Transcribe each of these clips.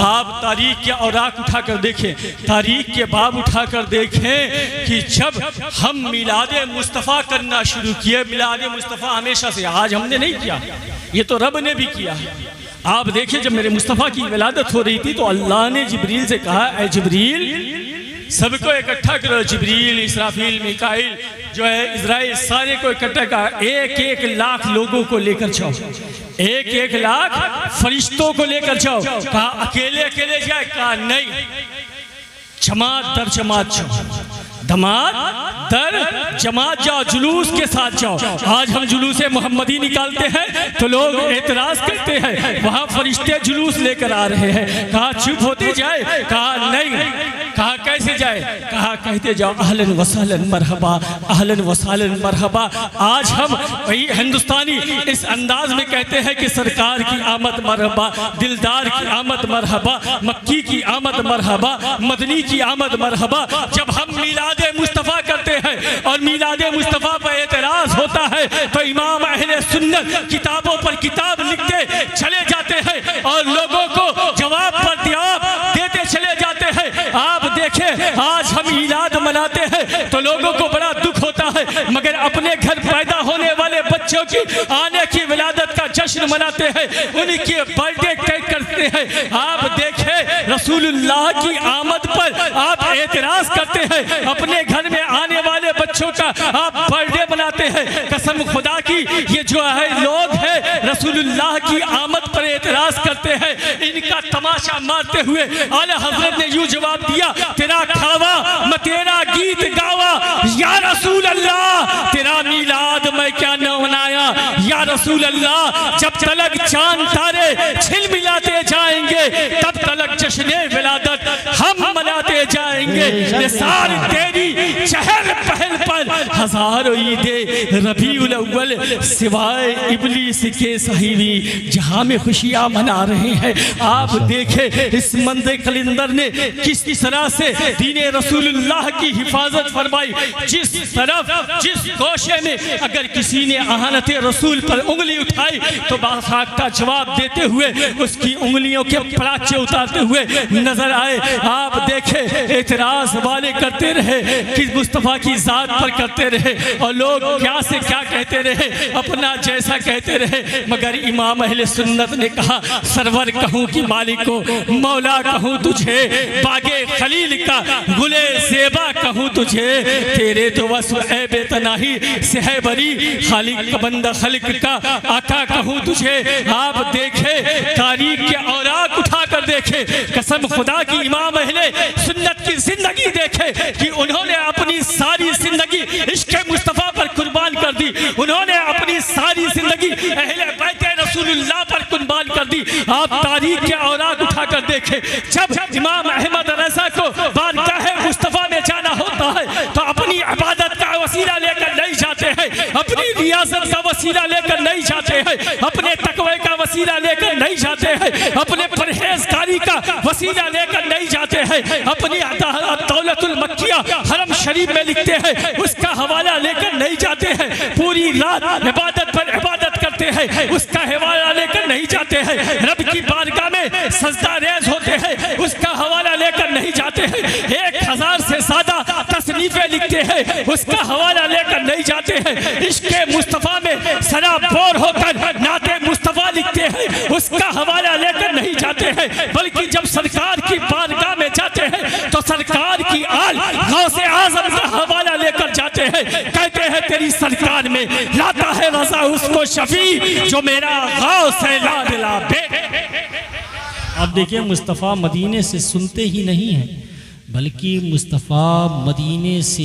आप तारीख के औराक उठाकर देखें, तारीख के बाब उठाकर देखें कि जब हम मिलादे मुस्तफ़ा करना शुरू किए, मिलादे मुस्तफ़ा हमेशा से, आज हमने नहीं किया, ये तो रब ने भी किया। आप देखिए जब मेरे मुस्तफ़ा की विलादत हो रही थी तो अल्लाह ने जिब्रील से कहा, ऐ जिब्रील सबको इकट्ठा करो। जिब्रील, इसराफील, मिकाईल जो है इज़राइल, सारे को इकट्ठा करा। 1-1 लाख लोगों को लेकर जाओ, 1-1 लाख फरिश्तों को लेकर जाओ। कहा अकेले अकेले जाए? कहा नहीं, जमात दर जमात जाओ, धमात दर जमात जाओ, जुलूस के साथ जाओ। आज हम जुलूस मोहम्मदी निकालते हैं तो लोग एतराज करते हैं, वहाँ फरिश्ते जुलूस लेकर आ रहे हैं। कहा चुप होते जाए? कहा नहीं। कहा कैसे जाए? कहा कहते जाओ अहलन वसहलन मरहबा, अहलन वसहलन मरहबा। आज हम वही हिंदुस्तानी इस अंदाज में कहते हैं कि सरकार की आमद मरहबा, दिलदार की आमद मरहबा, मक्की की आमद मरहबा, मदनी की आमद मरहबा। जब हम मिलादे मुस्तफ़ा करते हैं और मिलादे मुस्तफ़ा पर एतराज़ होता है तो इमाम अहले सुन्नत किताबों पर किताब लिखते चले जाते हैं और लोगों को जवाब पर जवाब देते चले जाते हैं। आप देखें आज हम ईलाद मनाते हैं तो लोगों को बड़ा दुख होता है, मगर अपने घर पैदा होने वाले बच्चों की आने की विलादत का जश्न मनाते हैं, उनकी बर्थडे केक करते हैं। आप देखें रसूलुल्लाह की आमद पर आप एतराज़ करते हैं, अपने घर में आने वाले बच्चों का आप बर्थडे बनाते हैं। कसम खुदा की ये जो है लोग हैं रसूलुल्लाह की आमद पर एतराज़ करते हैं, इनका तमाशा मारते हुए आला हज़रत ने यूँ जवाब दिया, तेरा खावा मैं तेरा गीत गावा, या रसूल अल्लाह तेरा मीलाद मैं क्या न मनाया, या रसूल अल्लाह जब तलक चांद तारे छिल मिलाते जाएंगे तब तलक जश्ने विलादत हम मनाते जाएंगे। निसार तेरी चहल पहल पर हजारों ईदे रबीउल अव्वल सिवाय इब्लीस के साहिबी जहां में खुशियां मना रहे हैं। आप देखें इस मंदे कलिंदर ने किस तरह से दीने रसूलुल्लाह की हिफाजत फरमाई। जिस तरफ जिस गोशे में अगर किसी ने आहानत रसूल पर उंगली उठाई तो बासाक का जवाब देते हुए उसकी उंगलियों के पराचे उतारते हुए नजर आए। आप देखें एतराज वाले करते रहे कि मुस्तफ़ा की ज़ात पर करते रहे और लोग क्या से क्या कहते रहे, अपना जैसा कहते रहे, मगर इमाम अहले सुन्नत ने कहा सरवर कहूँ कि मालिक को, मौला कहूँ तुझे, बागे खलील का गुले ज़ेबा कहूँ तुझे, तेरे तो वस्फ़ ए बेतनाही से है बरी, खालिक का बंदा खल्क का आका कहूँ तुझे। आप देखे तारीख के औराक उठा कर देखे, कसम खुदा की इमाम अहले सुन्नत की जिंदगी देखे कि उन्होंने अपनी सारी जिंदगी इश्क़ मुस्तफ़ा पर कुर्बान कर दी, उन्होंने अपनी सारी जिंदगी अहले बैत रसूलुल्लाह पर कुर्बान कर दी। आप तारीख के औराक उठा कर देखे, जब इमाम अहमद रज़ा को बारगाह मुस्तफ़ा में जाना होता है तो अपनी इबादत का वसीला लेकर नहीं जाते हैं, अपनी रियासत का वसीला लेकर नहीं जाते हैं, अपने तकवे का वसीला लेकर नहीं जाते हैं, अपने परहेजगारी का वसीला लेकर नहीं जाते हैं, अपनी दौलतुल मक्किया हरम शरीफ में लिखते हैं उसका हवाला लेकर नहीं जाते हैं, पूरी रात इबादत पर इबादत करते हैं उसका हवाला लेकर नहीं जाते हैं, रब की बारगाह में सजदा रेज़ होते हैं उसका हवाला लेकर नहीं जाते हैं, 1000 से ज़्यादा तसनीफ़ें लिखते हैं उसका हवाला लेकर नहीं जाते हैं, इश्क़े मुस्तफ़ा में सराबोर होकर नाते मुस्तफ़ा लिखते हैं उसका हवाला लेकर नहीं जाते हैं, बल्कि जब सरकार की बारगाह में जाते हैं तो सरकार की आल गौसे आज़म का हवाला लेकर जाते हैं, कहते हैं तेरी सरकार में लाता है रज़ा उसको शफी जो मेरा गौसे ला दिला बे। अब देखिए मुस्तफ़ा मदीने से सुनते ही नहीं हैं बल्कि मुस्तफ़ा मदीने से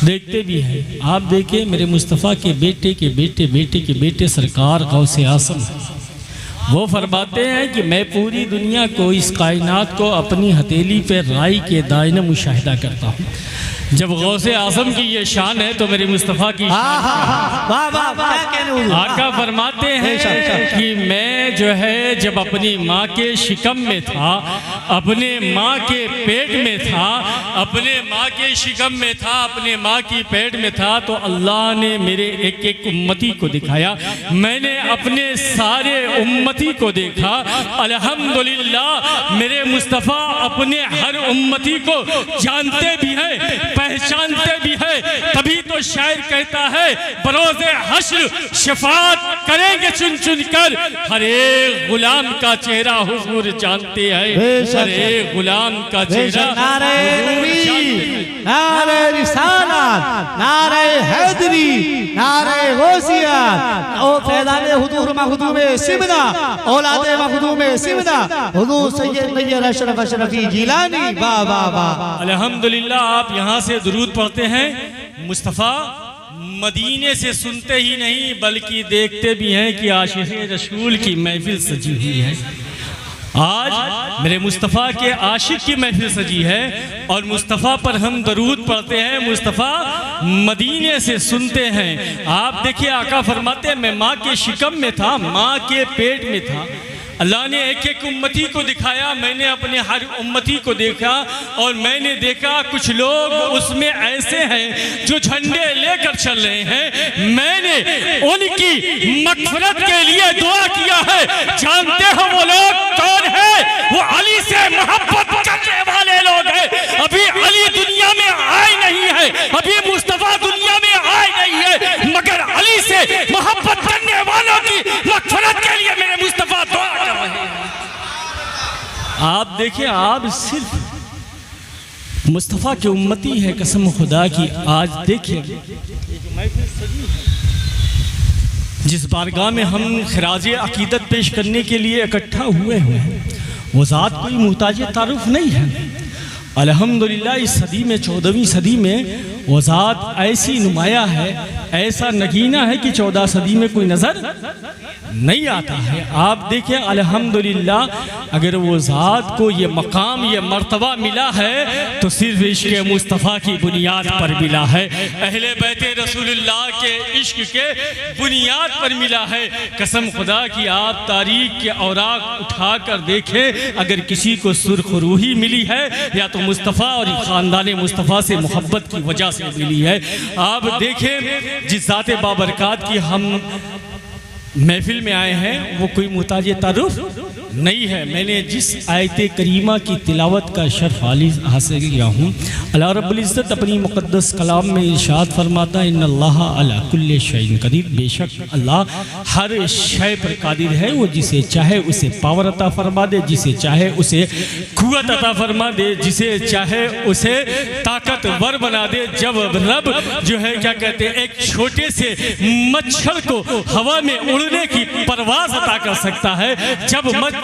देखते भी हैं। आप देखिए मेरे मुस्तफ़ा के बेटे के बेटे बेटे के बेटे सरकार गौसे आज़म, वो फरमाते हैं कि मैं पूरी दुनिया को, इस कायनात को अपनी हथेली पे राई के दायने मुशाहिदा करता हूँ। जब गौसे आज़म की ये शान है तो मेरे मुस्तफ़ा की आका फरमाते हैं कि मैं जो है जब अपनी माँ के शिकम में था, अपने माँ के पेट में था, अपने माँ के शिकम में था, अपने माँ की पेट में था, तो अल्लाह ने मेरे एक एक उम्मती को दिखाया। मैंने अपने सारे उम्मत उम्मती को देखा। अल्हम्दुलिल्लाह मेरे मुस्तफ़ा अपने हर उम्मती को जानते भी हैं, पहचानते भी हैं। तभी तो शायर कहता है बरोज़े हश्र शफाअत करेंगे चुन चुन कर, हर एक गुलाम का चेहरा हुजूर जानते हैं, हर एक गुलाम का चेहरा। नारे रिसालत, नारे हैदरी, नारे गौसियत, ओ फैज़ाने हुजूर मखदूम सिमना, औलादे मखदूम सिमना, हुजूर सैयद नैयर अशरफ अशरफी जिलानी। वाह वाह वाह। अल्हम्दुलिल्लाह आप यहाँ से दुरूद पढ़ते हैं। मुस्तफ़ा मदीने से सुनते ही नहीं बल्कि देखते भी हैं कि आशिक़े रसूल की महफिल सजी हुई है। आज मेरे मुस्तफ़ा के आशिक की महफिल सजी है और मुस्तफ़ा पर हम दरूद पढ़ते हैं, मुस्तफ़ा मदीने से सुनते हैं। आप देखिए आका फरमाते हैं मैं माँ के शिकम में था, माँ के पेट में था। अल्लाह ने एक एक उम्मती को दिखाया, मैंने अपने हर उम्मती को देखा और मैंने देखा कुछ लोग उसमें ऐसे हैं जो झंडे लेकर चल रहे हैं। मैंने उनकी मग़फ़िरत के लिए दुआ किया है। जानते हो वो लोग कौन है? वो अली से मोहब्बत करने वाले लोग हैं। अभी अली दुनिया में आए नहीं है, अभी मुस्तफ़ा दुनिया में आए नहीं है, मगर अली से मोहब्बत करने वालों की मग़फ़िरत के लिए मेरे मुस्तफ़ा दुआ कर रहे हैं। आप देखिए, आप सिर्फ मुस्तफ़ा के उम्मती है, कसम खुदा की। आज देखिए जिस बारगाह में हम खिराजे अकीदत पेश करने के लिए इकट्ठा हुए हैं वो ज़ात कोई मुहताज तारुफ नहीं है। अल्हम्दुलिल्लाह इस सदी में, 14वीं सदी में वो ज़ात ऐसी नुमाया है, ऐसा नगीना है कि 14 सदी में कोई नज़र नहीं आता है। आप देखें अल्हम्दुलिल्लाह अगर वो ज़ात को ये मकाम, ये मर्तबा मिला है तो सिर्फ इश्क़ मुस्तफ़ा की बुनियाद पर मिला है, अहले बैते रसूलुल्लाह के इश्क़ के बुनियाद पर मिला है। कसम खुदा की आप तारीख़ के औराक़ उठा कर देखें, अगर किसी को सुर्ख रूही मिली है या तो मुस्तफ़ा और ख़ानदान मुस्तफ़ा से मोहब्बत की वजह से मिली है। आप देखें जिस ज़ात बाबरकात की हम महफिल में आए हैं वो कोई मुहताज तारुफ नहीं है। मैंने जिस आयत करीमा की तिलावत का शर्फ हासिल किया हूँ, अल्लाह रब्बुल इज़्ज़त अपनी मुक़द्दस कलाम में इरशाद फरमाता है इन्नल्लाह अला कुल्लि शैइन क़दीर, बेशक अल्लाह हर शय पर कादिर है। वो जिसे चाहे उसे पावर अता फरमा दे, जिसे चाहे उसे क़ुव्वत अता फरमा दे, जिसे चाहे उसे ताकतवर बना दे। जब रब जो है क्या कहते हैं एक छोटे से मच्छर को हवा में उड़ने की परवाज़ अता कर सकता है, जब रब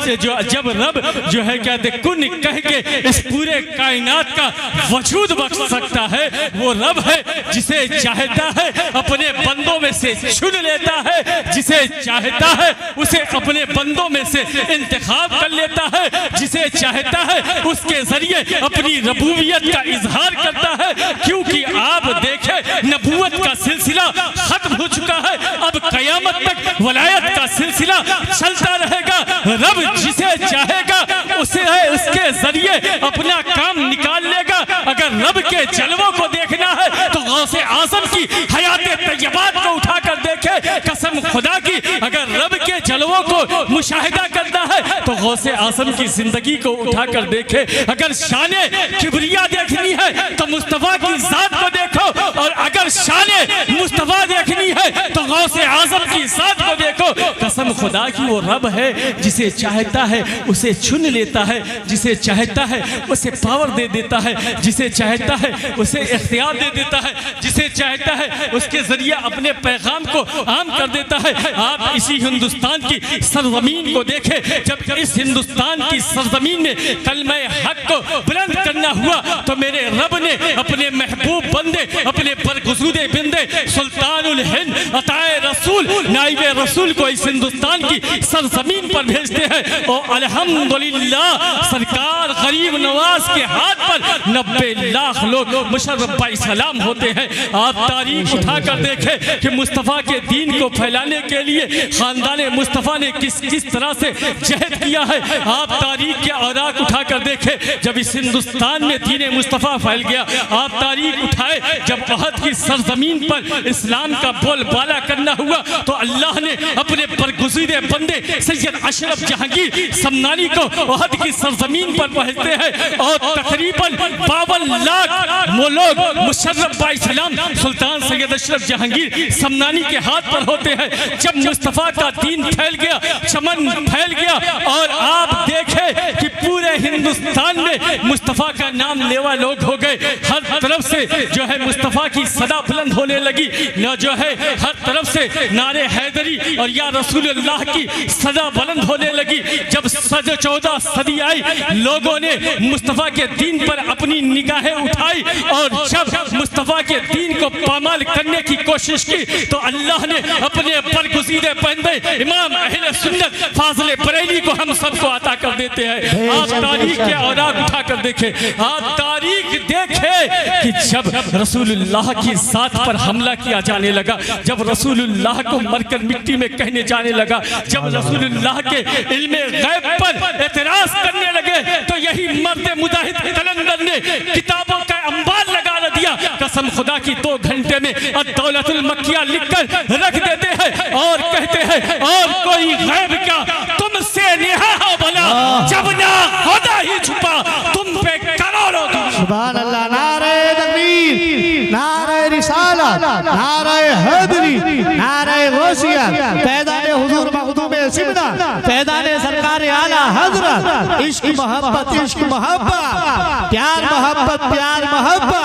जो है कहते कुन कह के इस पूरे कायनात का वजूद बख्श सकता है, वो रब है जिसे चाहता है अपने बंदों में से चुन लेता है, जिसे चाहता है उसे अपने बंदों में से इंतखाब कर लेता है, जिसे चाहता है उसके जरिए अपनी रबूबियत का इजहार करता है। क्योंकि आप देखें नबूवत का सिलसिला खत्म हो चुका है, अब कयामत तक वलायत का सिलसिला चलता रहेगा। रब जिसे चाहेगा उसे है उसके जरिए अपना काम निकाल लेगा। अगर रब के जलवों को देखना है तो गौसे आज़म की हयात तैयबात को उठाकर देखे। कसम खुदा की अगर रब के जलवों को मुशाहिदा करना है तो गौसे आज़म की जिंदगी को उठाकर देखे। अगर शाने किबरिया देखनी है तो मुस्तफ़ा की ज़ात को देखो, और अगर शाने मुस्तफ़ा देखनी है तो गौसे आज़म की ज़ात को देखो। कसम खुदा की वो रब है जिसे चाहता है उसे चुन लेता है, जिसे चाहता है उसे पावर दे देता है, जिसे चाहता है उसे इख्तियार दे देता है, जिसे चाहता है उसके जरिए अपने पैगाम को आम कर देता है। आप इसी हिंदुस्तान की सरजमीन को देखें, जब इस हिंदुस्तान की सरजमीन में कलमे हक को बुलंद करना हुआ तो मेरे रब ने अपने महबूब बंदे, अपने बरगुज़ूदे बंदे सुल्तानुल हिंद अताए रसूल नाइबे रसूल को इस हिंदुस्तान की सरजमीन पर भेजते हैं। और अल्हम्दुलिल्लाह सरकार गरीब नवाज के हाथ पर 90 लाख लोग मुशर्रफ सलाम होते हैं। आप तारीख उठाकर देखें कि मुस्तफ़ा के दीन को फैलाने के लिए ख़ानदान मुस्तफ़ा ने किस तरह से जहद किया है। आप तारीख के औराक उठाकर देखें, जब इस हिंदुस्तान में दीन मुस्तफ़ा फैल गया। आप तारीख उठाए जब अहद की सरजमीन पर इस्लाम का बोल बाला करना हुआ तो अल्लाह ने अपने बरगुज़ीदे बंदे सैयद अशरफ जहांगीर समनानी को ओहद की सरजमीन पर पहुंचते हैं और तकरीबन 52 लाख वो लोग मुशर्रफ बाइसलाम सुल्तान सैयद अशरफ जहांगीर समनानी के हाथ पर होते हैं। जब मुस्तफ़ा का दीन फैल गया, चमन फैल गया और आप देखें कि पूरे हिंदुस्तान में मुस्तफ़ा का नाम लेवा लोग हो गए। हर तरफ से जो है मुस्तफ़ा की सदा बुलंद होने लगी, न जो है हर तरफ से नारे हैदरी और या रसूलुल्लाह की सदा बुलंद होने लगी। जब 14 सदी आई, लोगों ने मुस्तफ़ा के दीन पर अपनी निगाहें उठाई और जब मुस्तफ़ा के दीन को पामाल करने की कोशिश की तो अल्लाह ने अपने बरगुज़ीदे बंदे इमाम अहले सुन्नत फाज़िल बरेली को हम सबको अता कर देते हैं। आप तारीख के औराक उठा कर देखें, आप तारीख देखें कि जब रसूलुल्लाह की ज़ात पर हमला किया जाने लगा, जब रसूलुल्लाह को मरकर मिट्टी में कहने जाने लगा, जब रसूलुल्लाह के इल्मे गैब पर एतराज़ करने लगे तो यही मर्द मुजाहिद कलंदर ने किताबों का अंबार लगा दिया। कसम खुदा की 2 घंटे में अद-दौलतुल मक्किया लिखकर रख देते हैं और कहते हैं और कोई गैब क्या तुमसे निहा हो भला, जब ना खुदा ही छुपा तुम पे करोड़ों। सुभान अल्लाह। नारे तकबीर, नारे रिसालत, नारे हैदरी, नारे गौसियत, पैदाने हुजूर मखदूम सिमना, पैदाने सरकार आला हजरत, इश्क मोहब्बत, इश्क मोहब्बत, प्यार मोहब्बत, प्यार मोहब्बत,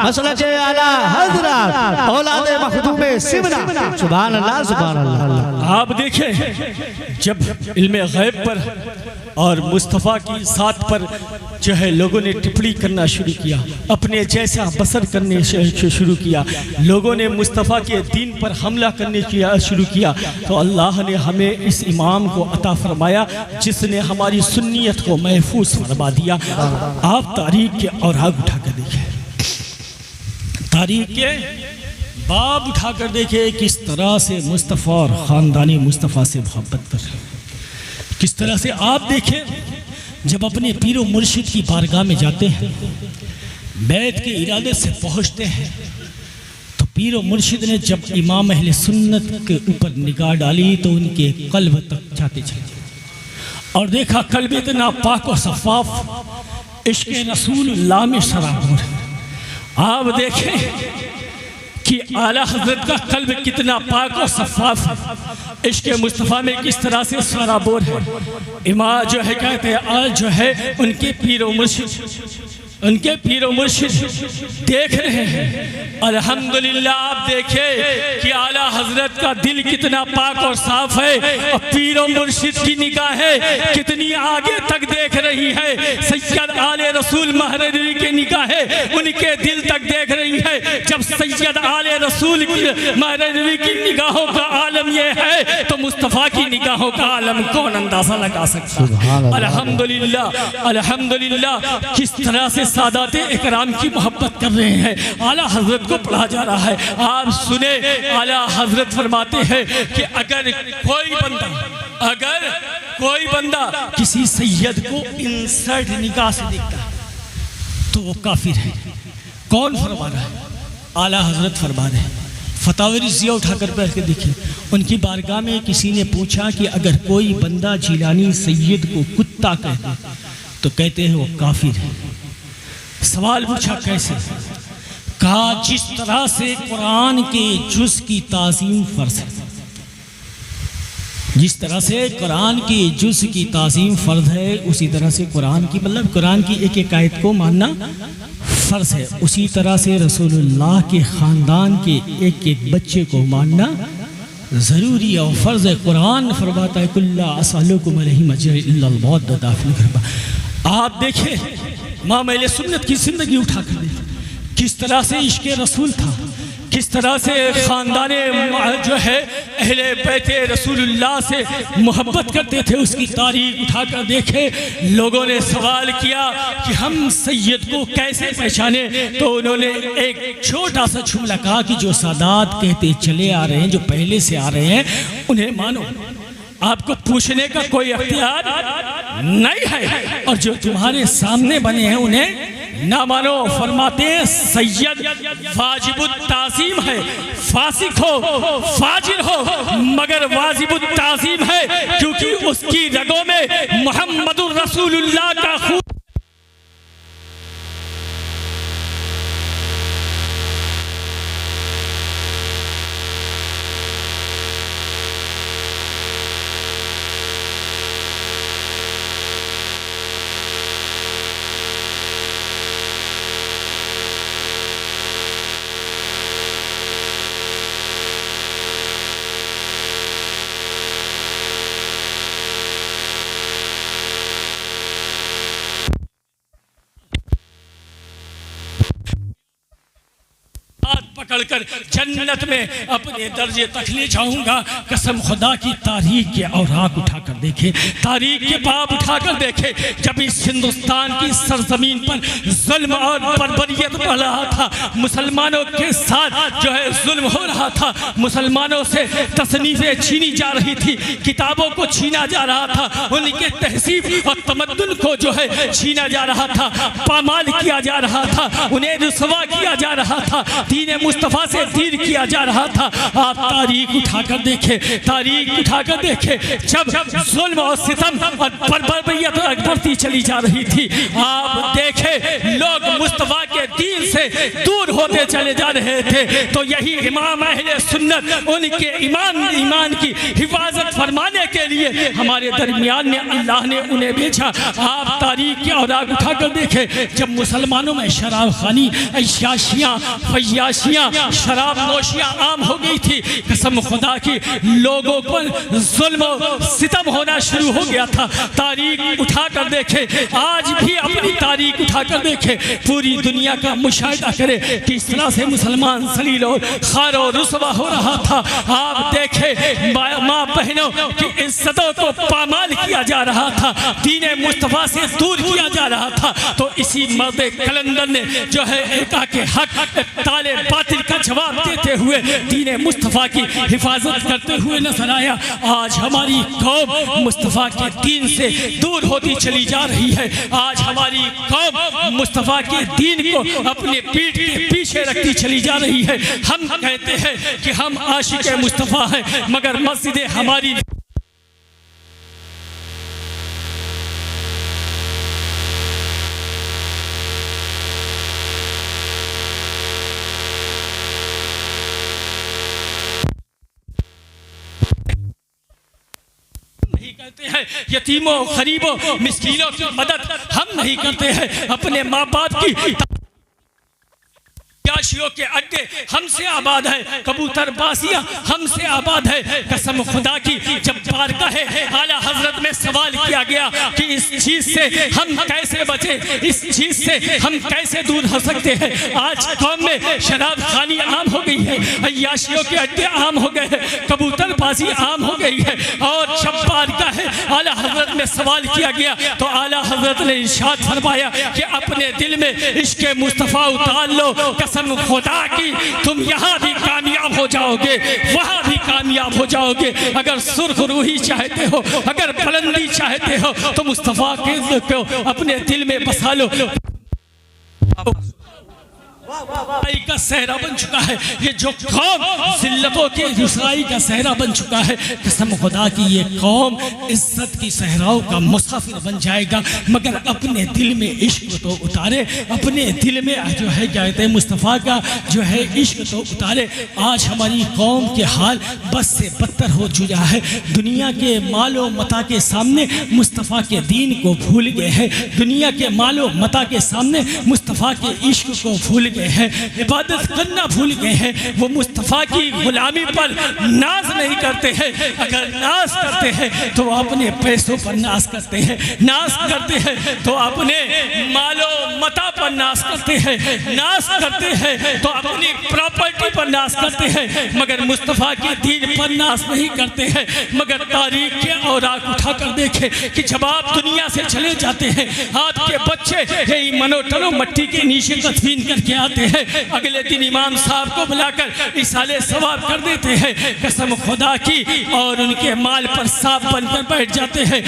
मसलक आला हजरत, औलाद मखदूम सिमना। सुभान अल्लाह, सुभान अल्लाह। आप देखें जब इल्मे गैब पर और मुस्तफ़ा की ज़ात पर जो है लोगों ने टिप्पणी करना शुरू किया, अपने जैसा बसर करने शुरू किया, लोगों ने मुस्तफ़ा के दीन पर हमला करने शुरू किया तो अल्लाह ने हमें इस इमाम को अता फरमाया जिसने हमारी सुन्नियत को महफूज फरमा दिया। आप तारीख के औराक उठा कर देखें, तारीख के बाब उठा कर देखें किस तरह से मुस्तफ़ा और ख़ानदानी मुस्तफ़ा से मोहब्बत कर रहे हैं। किस तरह से आप देखें जब अपने पीरो मुर्शिद की बारगाह में जाते हैं, बैत के इरादे से पहुंचते हैं तो पीरो मुर्शिद ने जब इमाम अहले सुन्नत के ऊपर निगाह डाली तो उनके कल्ब तक जाते चले और देखा कल्ब इतना पाक और सफ़ाफ इश्क़ रसूलुल्लाह में सराबोर है। आप देखें कि आला हज़रत का कल्ब कितना पाक और सफ़ाफ है, इश्क़ मुस्तफ़ा में किस तरह से सराबोर है। इमाम जो है कहते हैं आज जो है उनके पीर व मुर्शिद देख रहे हैं। अल्हम्दुलिल्लाह आप देखें कि आला हज़रत का दिल कितना पाक और साफ है और पीर व मुर्शिद की निगाहें कितनी आगे तक देख रही है। सैयद आले रसूल महररी की निगाहें उनके दिल तक देख रही है। जब सैयद आले रसूल महररी की निगाहों का आलम यह है तो मुस्तफ़ा की निगाहों का आलम कौन अंदाज़ा लगा सकता है। अल्हम्दुलिल्लाह, अल्हम्दुलिल्लाह किस तरह से सादाते इकराम की मोहब्बत कर रहे हैं। आला हज़रत को पढ़ा जा रहा है। आप सुने आला हज़रत फरमाते हैं कि अगर कोई बंदा किसी सैयद को इंसर्ट निगाह से देखता है तो वो काफिर है। कौन फरमा रहा है? आला हज़रत फरमा रहे हैं। फतावे रिज़िया उठाकर बैठ के देखिए, उनकी बारगाह में किसी ने पूछा कि अगर कोई बंदा जिलानी सैयद को कुत्ता कहते तो कहते हैं वो काफिर है। सवाल पूछा कैसे? कहा जिस तरह से कुरान के जुज़ की ताज़ीम फ़र्ज़ है, जिस तरह से कुरान की जुज़ की ताज़ीम फ़र्ज़ है उसी तरह से कुरान की मतलब कुरान की एक एक आयत को मानना फ़र्ज़ है। उसी तरह से रसूलुल्लाह के ख़ानदान के एक एक बच्चे को मानना ज़रूरी और फ़र्ज़ है। कुरान फरमाता है कुल्ला असअलुकुम अलैहि अजरन इल्ला अल मवद्दता फ़िल क़ुरबा। आप देखें इमाम अहले सुन्नत की ज़िंदगी उठा कर देखें किस तरह से इश्क़ रसूल था, किस तरह से ख़ानदान जो है अहले बैत रसूलुल्लाह से मोहब्बत करते थे, उसकी तारीख उठा कर देखे। लोगों ने सवाल किया कि हम सैयद को कैसे पहचाने, तो उन्होंने एक छोटा सा जुमला कहा कि जो सादात कहते चले आ रहे हैं, जो पहले से आ रहे हैं, उन्हें मानो। आपको पूछने का कोई अख्तियार नहीं है और जो तुम्हारे सामने बने हैं उन्हें ना मानो, फरमाते हैं सैयद वाजिबुत ताज़ीम है, फासिक हो फाजिर हो मगर वाजिबुत ताज़ीम है, क्योंकि उसकी रगों में मुहम्मदुर रसूलुल्लाह का खून। पकड़कर जन्नत में अपने दर्जे तक ले जाऊंगा। कसम खुदा की तारीख के औराक उठाकर देखे, तारीख के बाब उठाकर देखे। जब इस हिंदुस्तान की सरजमीन पर जुल्म और बर्बरियत बढ़ रहा था, मुसलमानों के साथ जो है जुल्म हो रहा था, मुसलमानों से तसनीफें छीनी जा रही थी, किताबों को छीना जा रहा था, उनके तहजीब और तमद्दुन को जो है छीना जा रहा था, पामाल किया जा रहा था, उन्हें रुसवा किया जा रहा था, दीन मुस्तफ़ा से तीर किया जा रहा था। आप तारीख उठाकर देखे, तारीख उठाकर देखे, जब जुल्म और सितम और बर्बरियत बढ़ती चली जा रही थी, आप देखे लोग मुस्तफ़ा के दीन से दूर होते चले जा रहे थे। तो यही इमाम अहले सुन्नत उनके ईमान की हिफाजत फरमाने के लिए हमारे दरमियान में अल्लाह ने उन्हें भेजा। आप तारीख के औराक उठाकर देखे, जब मुसलमानों में शराब खानी, अय्याशियाँ, फय्याशियाँ, शराब नोशियाँ आम हो गई थी। कसम खुदा की लोगों पर जुल्म सितम होना शुरू हो गया था। तारीख उठाकर देखे, आज भी अपनी तारीख उठाकर देखे, पूरी दुनिया का मुशाहिदा करे किस तरह से मुसलमान सलील और खार और रुसवा हो रहा था। आप देखे माँ बहनों की इज्जतों को पामाल किया जा रहा था, दीन मुस्तफ़ा से दूर किया जा रहा था। तो इसी मर्द कलंदर ने जो है एका के हक ताले बातिल का जवाब देते हुए दीन मुस्तफ़ा की हिफाजत करते हुए नजर आया। आज हमारी कौम मुस्तफ़ा के दीन से दूर होती चली जा रही है। आज हमारी कौम मुस्तफ़ा के दीन को अपने पीठ के पीछे रखती चली जा रही है। हम कहते हैं कि हम आशिक मुस्तफ़ा हैं, मगर मस्जिद हमारी कहते हैं। यतीमों, गरीबों, मिस्कीनों की मदद हम नहीं करते हैं। अपने माँ बाप की याशियों के अड्डे हमसे आबाद है, कबूतर बासियां हमसे आबाद है। कसम खुदा की, जब बारगाह आला हजरत में सवाल किया गया कि इस चीज से हम कैसे बचे, इस चीज से हम कैसे दूर हो सकते हैं। आज कौम में शराब खानी आम हो गई है, अय्याशियों के अड्डे आम हो गए हैं, कबूतर बाजी आम हो गई है। और जब बारगाह आला हजरत में सवाल किया गया तो आला हजरत ने इरशाद फरमाया कि अपने दिल में इश्क मुस्तफ़ा उतार लो। कसम खुदा की, तुम यहाँ भी कामयाब हो जाओगे, वहाँ भी कामयाब हो जाओगे। अगर सुर्ख रूही चाहते हो, अगर बुलंदी चाहते हो, तो मुस्तफ़ा के को अपने दिल में बसा लो। का सहरा बन चुका है ये जो कौम, जिल्लतों के रुसवाई का सहरा बन चुका है। कसम खुदा की, ये कौम इज्जत की सहराओं का मुसाफिर बन जाएगा, मगर अपने दिल में इश्क तो उतारे, अपने दिल में जो है क्या कहते हैं मुस्तफ़ा का जो है इश्क तो उतारे। आज हमारी कौम के हाल बस से बदतर हो चुका है। दुनिया के मालो मता के सामने मुस्तफ़ा के दीन को भूल गए हैं, दुनिया के मालो मता के सामने मुस्तफ़ा के इश्क को भूल गए हैं, इबादत करना भूल गए हैं। वो मुस्तफ़ा की गुलामी पर नाज नहीं करते हैं। अगर नाज करते हैं तो अपने पैसों पर नाज करते हैं, नाज करते हैं तो अपने मालो मता पर नाज करते हैं, नाज करते हैं तो अपनी प्रॉपर्टी पर नाज करते हैं, मगर मुस्तफ़ा के दीन पर नाज नहीं करते हैं। मगर तारीख के औराक उठाकर देखे कि जब आप दुनिया से चले जाते हैं, आपके बच्चे यही मनोटनो मट्टी के नीचे तदफीन करके आते हैं, अगले दिन इमाम साहब को बुलाकर इसाले सवाब कर देते हैं, कसम खुदा की, और उनके माल पर सांप बनकर बैठ जाते हैं।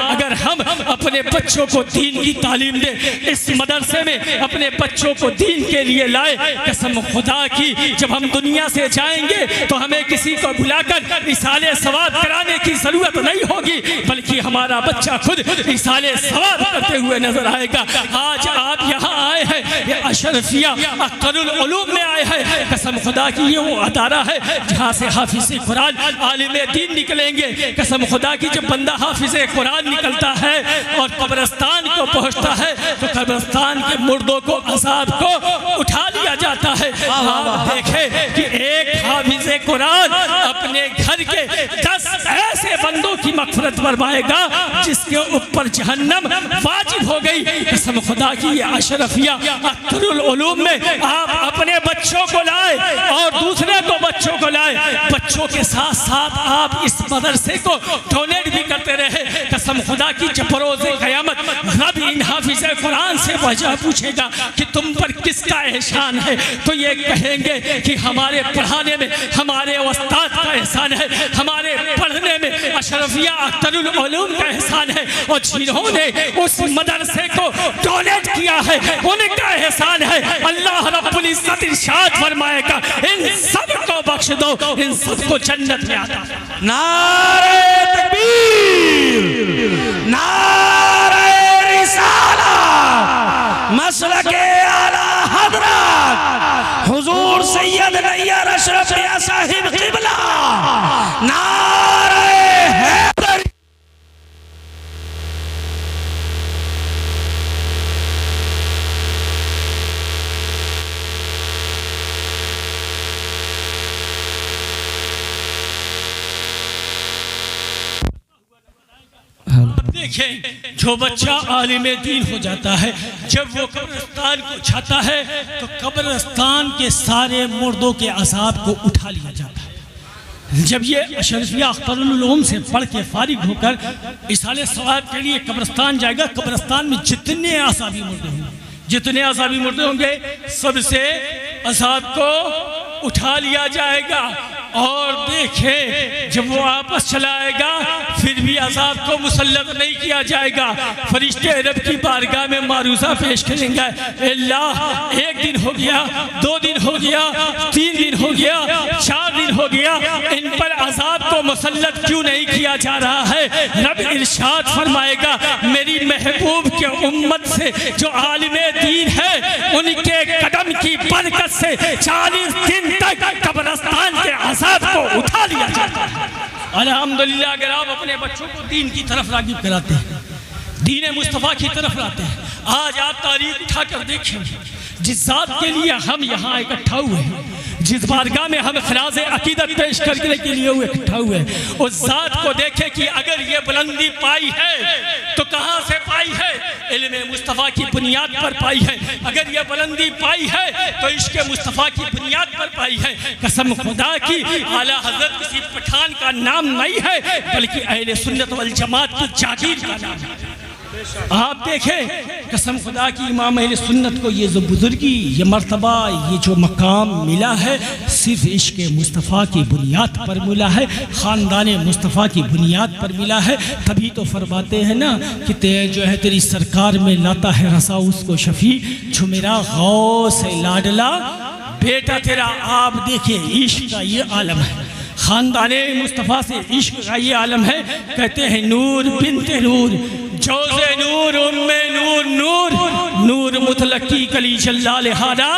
अगर हम अपने बच्चों को दीन की तालीम दें, इस मदरसे में अपने बच्चों को दीन के लिए लाए, कसम खुदा की, जब हम दुनिया से जाएंगे तो हमें किसी को बुलाकर इसाले सवाब कराने की जरूरत नहीं होगी, बल्कि हमारा बच्चा खुद इसाले सवाब करते हुए नजर आएगा। आज आप यहाँ आए हैं, ये अशरफिया अख्तरुल उलूम में आए हैं, कसम खुदा की ये वो अदारा है जहाँ से हाफिज कुरान आलिम दीन निकलेंगे। कसम खुदा की जब बंदा हाफिज कुरान निकलता है और कब्रिस्तान को पहुँचता है तो कब्रिस्तान के मुर्दों को अज़ाब को उठा लिया जाता है। आप देखें कि एक हाफिज कुरान अपने घर के 10 ऐसे बंदों की मग़फ़िरत फरमाएगा जिसके ऊपर जहन्नम वाजिब हो गई। कसम खुदा की ये अशरफिया अख्तरुल उलूम में आप अपने बच्चों को लाए और दूसरे को बच्चों को लाए, बच्चों के साथ साथ आप इस मदरसे को डोनेट भी करते रहे। कसम खुदा की जब रोज़े क़यामत रब इन हाफिज कुरान से वजह पूछेगा कि तुम पर किसका एहसान है, तो ये कहेंगे कि हमारे पढ़ाने में हमारे उस्ताद का एहसान है, हमारे पढ़ने में अशरफिया अख्तरुल उलूम का एहसान है, और जिन्होंने उस मदरसे को डोनेट किया है उनका एहसान है। अल्लाह रब्बुल इज्जत इरशाद फरमाएगा, इन सब को बख्श दो, इन सबको जन्नत में आता। नारे तकबीर, नारे रिसाला, मसलके आला हज़रत हुजूर सैयद नैयर अशरफ या साहिब क़िबला, नारे हैदरी। देखें, जो बच्चा आलिम दीन हो जाता है, जब वो कब्रिस्तान को छाता है तो कब्रिस्तान के सारे मुर्दों के अज़ाब को उठा लिया जाता है। जब ये अशरफिया अख्तरुल उलूम से पढ़ के फारिग होकर इसाले सवाब के लिए कब्रिस्तान जाएगा, कब्रिस्तान में जितने अज़ाबी मुर्दे होंगे, जितने अज़ाबी मुर्दे होंगे, सबसे अज़ाब को उठा लिया जाएगा। और देखें, जब वो वापस चलाएगा फिर भी अज़ाब को मुसल्लत नहीं किया जाएगा। फरिश्ते रब की बारगाह में मारूज़ा पेश करेंगे, अल्लाह, एक दिन हो गया, 2 दिन हो गया, 3 दिन हो गया, 4 दिन हो गया, इन पर अज़ाब को मुसल्लत क्यों नहीं किया जा रहा है? रब इरशाद फरमाएगा, मेरी महबूब के उम्मत से जो आलिम दीन है उनके कदम की बरकत से 40 दिन तक कब्रिस्तान के अज़ाब को उठा लिया जाता है। अल्हम्दुलिल्लाह, अगर आप अपने बच्चों को दीन की तरफ राग़िब कराते हैं, दीन मुस्तफ़ा की तरफ लाते हैं, आज आप तारीख उठाकर देखें, जिस ज़ात के लिए हम यहाँ इकट्ठा हुए हैं, जिस बारगाह में हम खराज अकीदत पेश करने के लिए इकट्ठा हुए हैं, उस ज़ात को देखें कि अगर ये बुलंदी पाई है तो कहाँ से पाई है? इल्म मुस्तफ़ा की बुनियाद पर पाई है। अगर ये बुलंदी पाई है तो इश्क़ मुस्तफ़ा की बुनियाद पर पाई है। कसम खुदा की, आला हज़रत किसी पठान का नाम नहीं है, बल्कि अहले सुन्नत वल जमात की जागीर का नाम है। आप देखें, कसम खुदा की, इमाम अहले सुन्नत को ये जो बुजुर्गी, ये मर्तबा, ये जो मकाम मिला है, सिर्फ इश्क़ मुस्तफ़ा की बुनियाद पर मिला है, ख़ानदान मुस्तफ़ा की बुनियाद पर मिला है। तभी तो फरमाते हैं ना कि जो है तेरी सरकार में लाता है रसा उसको शफ़ी, जो मेरा गौस लाडला बेटा तेरा। आप देखिए, इश्क़ का ये आलम है, ख़ानदान मुस्तफ़ा से इश्क़ का ये आलम है। कहते हैं नूर बिन्ते नूर, जोज़े नूर, उम्मे नूर, नूर नूर मुतलकी कली जल्लाल हादा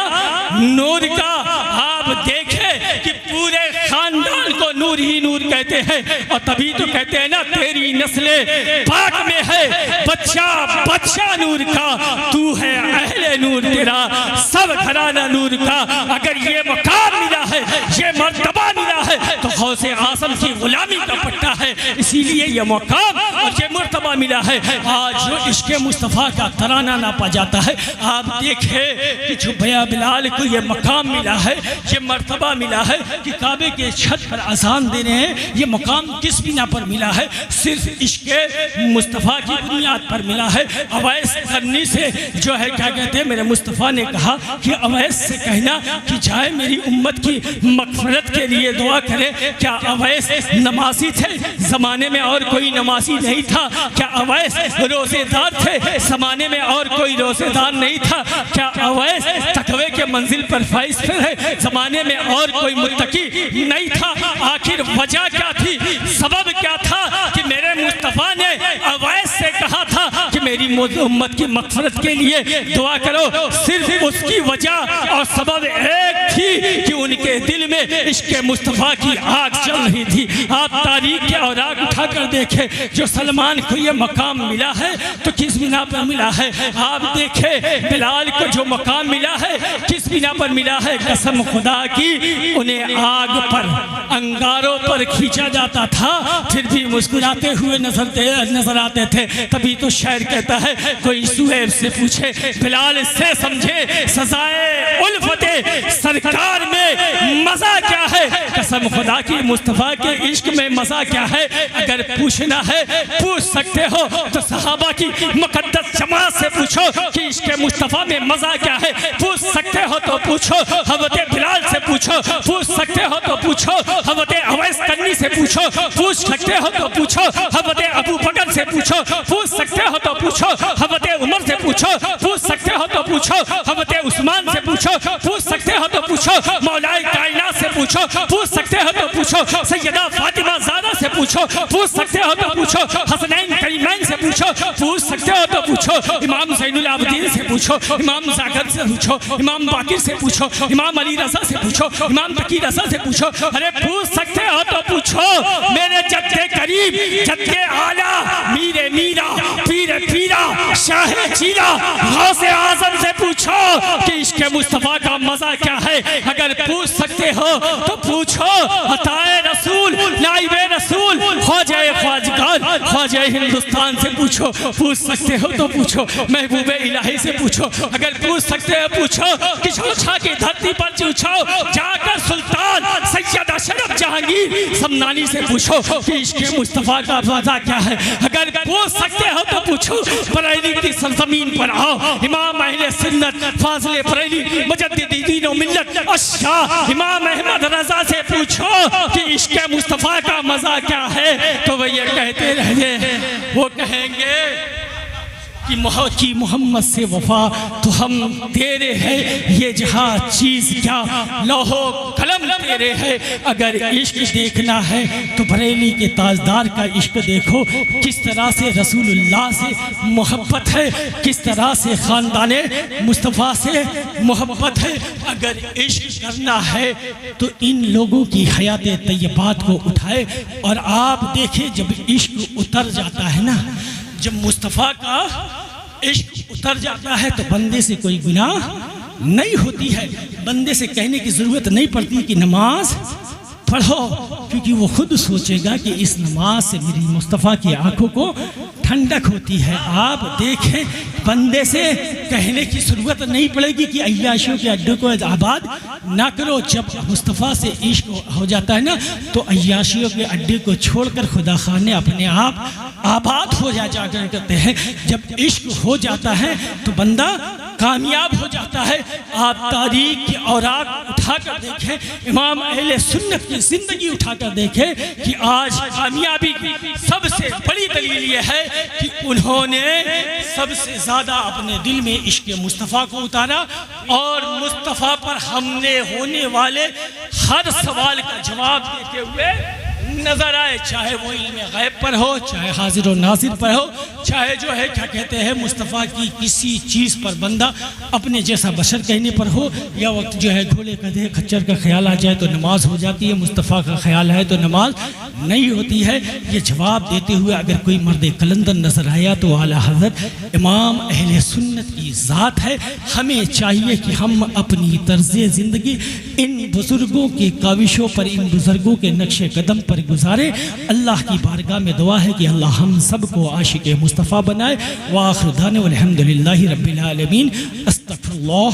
नूर का। आप देखें कि पूरे खानदान को नूर ही नूर कहते हैं, और तभी तो कहते हैं ना, तेरी नस्ले पाक में है बच्चा बच्चा नूर का, तू है अहले नूर, तेरा सब घराना नूर का। अगर ये मकाम मिला है, ये मर्तबा मिला है, तो गौसे आज़म की गुलामी का पट्टा है। है, इसीलिए ये मकाम और ये मर्तबा मिला है। आज जो इश्क़ मुस्तफ़ा का तराना नापा जाता है, आप देखें कि जो भैया बिलाल को ये मकाम मिला है, ये मर्तबा मिला है कि काबे के छत पर अज़ान दे रहे हैं, ये मकाम किस बिना पर मिला है? सिर्फ इश्क़ मुस्तफ़ा की बुनियाद पर मिला है। अवैस करनी से जो है क्या कहते हैं, मेरे मुस्तफ़ा ने कहा कि अवैस से कहना कि जाए मेरी उम्मत की मग़फ़िरत के लिए दुआ करे। क्या अवैस नमाज़ी थे? ज़माने में और कोई नमाज़ी नहीं था। क्या अवैस रोज़ेदार थे? ज़माने में और कोई रोज़ेदार नहीं था। क्या अवैस तक़वे के मंजिल पर फाइज है? ज़माने में और कोई मुत्तकी नहीं था। आखिर वजह क्या थी, सबब क्या था कि मेरे मुस्तफ़ा ने अवैस से कहा था कि मेरी उम्मत की मग़फ़िरत के लिए दुआ करो? सिर्फ उसकी वजह और सबब एक थी कि उनके दिल में इश्क़ मुस्तफ़ा की आग चल रही थी। आप तारीख़ के औराक उठाकर देखें, जो सलमान को ये मकाम मिला है तो किस बिना पर मिला है? आप देखें बिलाल को जो मकाम मिला है किस बिना पर मिला है? कसम खुदा की, उन्हें आग पर, अंगारों पर खींचा जाता था, फिर भी मुस्कुराते हुए नजर आते थे। तभी तो शायर कहता है, कोई सुहेब से पूछे, बिलाल से समझे सजाए उल्फते सरकार में मजा क्या है? कसम खुदा की, मुस्तफ़ा के इश्क में मजा क्या है? अगर पूछना है पूछ सकते हो तो सहाबा की मुकद्दस जमात से पूछो कि इश्क मुस्तफ़ा में मजा क्या है। पूछ सकते हो तो पूछो हज़रत बिलाल से, पूछ सकते हो तो पूछो हज़रत अवैस करनी से, पूछ सकते हो तो पूछो हज़रत अबू बकर से, पूछ सकते हो तो पूछो हज़रत उमर से, पूछ सकते हो तो पूछो हज़रत उस्मान से, पूछ सकते हो तो पूछो मौलाए कायनात से, पूछ सकते हो तो पूछो सैयदा फातिमा ज़हरा से, पूछ सकते हो तो पूछो हसनैन करीमैन से, पूछ सकते हो तो पूछो इमाम ज़ैनुल आबिदीन से, इमाम ज़ाकर से, इमाम बाकिर से, इमाम अली रज़ा से, इमाम तकी रज़ा से, अरे पूछ सकते हो तो पूछो मेरे जद्दे करीब, जद्दे आला, मीरे मीरा, पीरे पीरा, शाहे चीरा, गौसे आज़म से पूछो कि इश्क़ मुस्तफ़ा का मज़ा क्या है। अगर पूछ सकते हो तो पूछो अताए रसूल, नाइबे रसूल, ख्वाजा ख्वाजगार, ख्वाजा हिंदुस्तान से पूछ सकते हो तो पूछो महबूबे इलाही से, अगर पूछ सकते हो पूछो कि शोछा की धरती पर पूछो जाकर सुल्तान सैयद अशरफ जहांगीर समनानी से पूछो कि इश्क़ मुस्तफ़ा का मज़ा क्या है। अगर पूछ सकते हो तो पूछो बरेली की सरज़मीन पर आओ, इमाम अहले सुन्नत फाज़िले बरेली मुजद्दिदी दीन व मिल्लत अश्शाह इमाम अहमद रज़ा से पूछो कि इश्क़ मुस्तफ़ा का मज़ा क्या है। तो वह ये कहते रहे, वो कहेंगे कि मोहम्मद से वफा तो हम तेरे हैं, ये जहाँ चीज़ क्या लौहो कलम तेरे है। अगर इश्क देखना है तो बरेली के ताजदार का इश्क देखो, किस तरह से रसूलुल्लाह से मोहब्बत है, किस तरह से ख़ानदाने मुस्तफ़ा से मोहब्बत है। अगर इश्क करना है तो इन लोगों की हयात तय्यबात को उठाए और आप देखें, जब इश्क उतर जाता है ना, जब मुस्तफ़ा का इश्क उतर जाता है तो बंदे से कोई गुनाह नहीं होती है। बंदे से कहने की ज़रूरत नहीं पड़ती कि नमाज पढ़ो, क्योंकि वो खुद सोचेगा कि इस नमाज से मेरी मुस्तफ़ा की आंखों को ठंडक होती है। आप देखें, बंदे से कहने की ज़रूरत नहीं पड़ेगी कि अय्याशियों के अड्डे को आबाद ना करो। जब मुस्तफ़ा से इश्क हो जाता है ना, तो अय्याशियों के अड्डे को छोड़कर खुदा खाने अपने आप आबाद हो जाया करते हैं। जब इश्क हो जाता है तो बंदा कामयाब हो जाता है। आप तारीख़ की औराक उठाकर देखें, इमाम अहले सुन्नत की ज़िंदगी उठाकर देखें कि आज कामयाबी की सबसे बड़ी दलील ये है कि उन्होंने सबसे ज़्यादा अपने दिल में इश्क़ मुस्तफ़ा को उतारा और मुस्तफ़ा पर हमले होने वाले हर सवाल का जवाब देते हुए नजर आए, चाहे वो इल्म गैब पर हो, चाहे हाजिर और नाजिर पर हो, चाहे जो है क्या कहते हैं मुस्तफ़ा की किसी चीज़ पर बंदा अपने जैसा बशर कहने पर हो, या वक्त जो है घोड़े गधे खच्चर का ख्याल आ जाए तो नमाज हो जाती है, मुस्तफ़ा का ख्याल है तो नमाज नहीं होती है। ये जवाब देते हुए अगर कोई मर्द कलंदर नज़र आया तो आला हज़रत इमाम अहले सुन्नत की ज़ात है। हमें चाहिए कि हम अपनी तर्ज़ ज़िंदगी इन बुज़ुर्गों के काविशों पर, इन बुज़ुर्गों के नक्शे कदम पर गुजारे। अल्लाह की बारगाह में दुआ है कि अल्लाह हम सबको आशिक मुस्तफ़ा बनाए। वाखिर दाना अल्हम्दुलिल्लाहि रब्बिल आलमीन। अस्तगफिरुल्लाह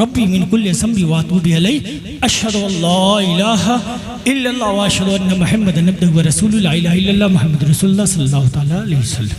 रब्बी मिन कुल्लि ज़ंबि व अतूबु इलैहि। अशहदु अल्ला इलाहा इल्लल्लाह व अशहदु अन्ना मुहम्मदन अब्दुहु व रसूलुहु। ला इलाहा इल्लल्लाह मुहम्मदुर रसूलुल्लाह सल्लल्लाहु तआला अलैहि वसल्लम।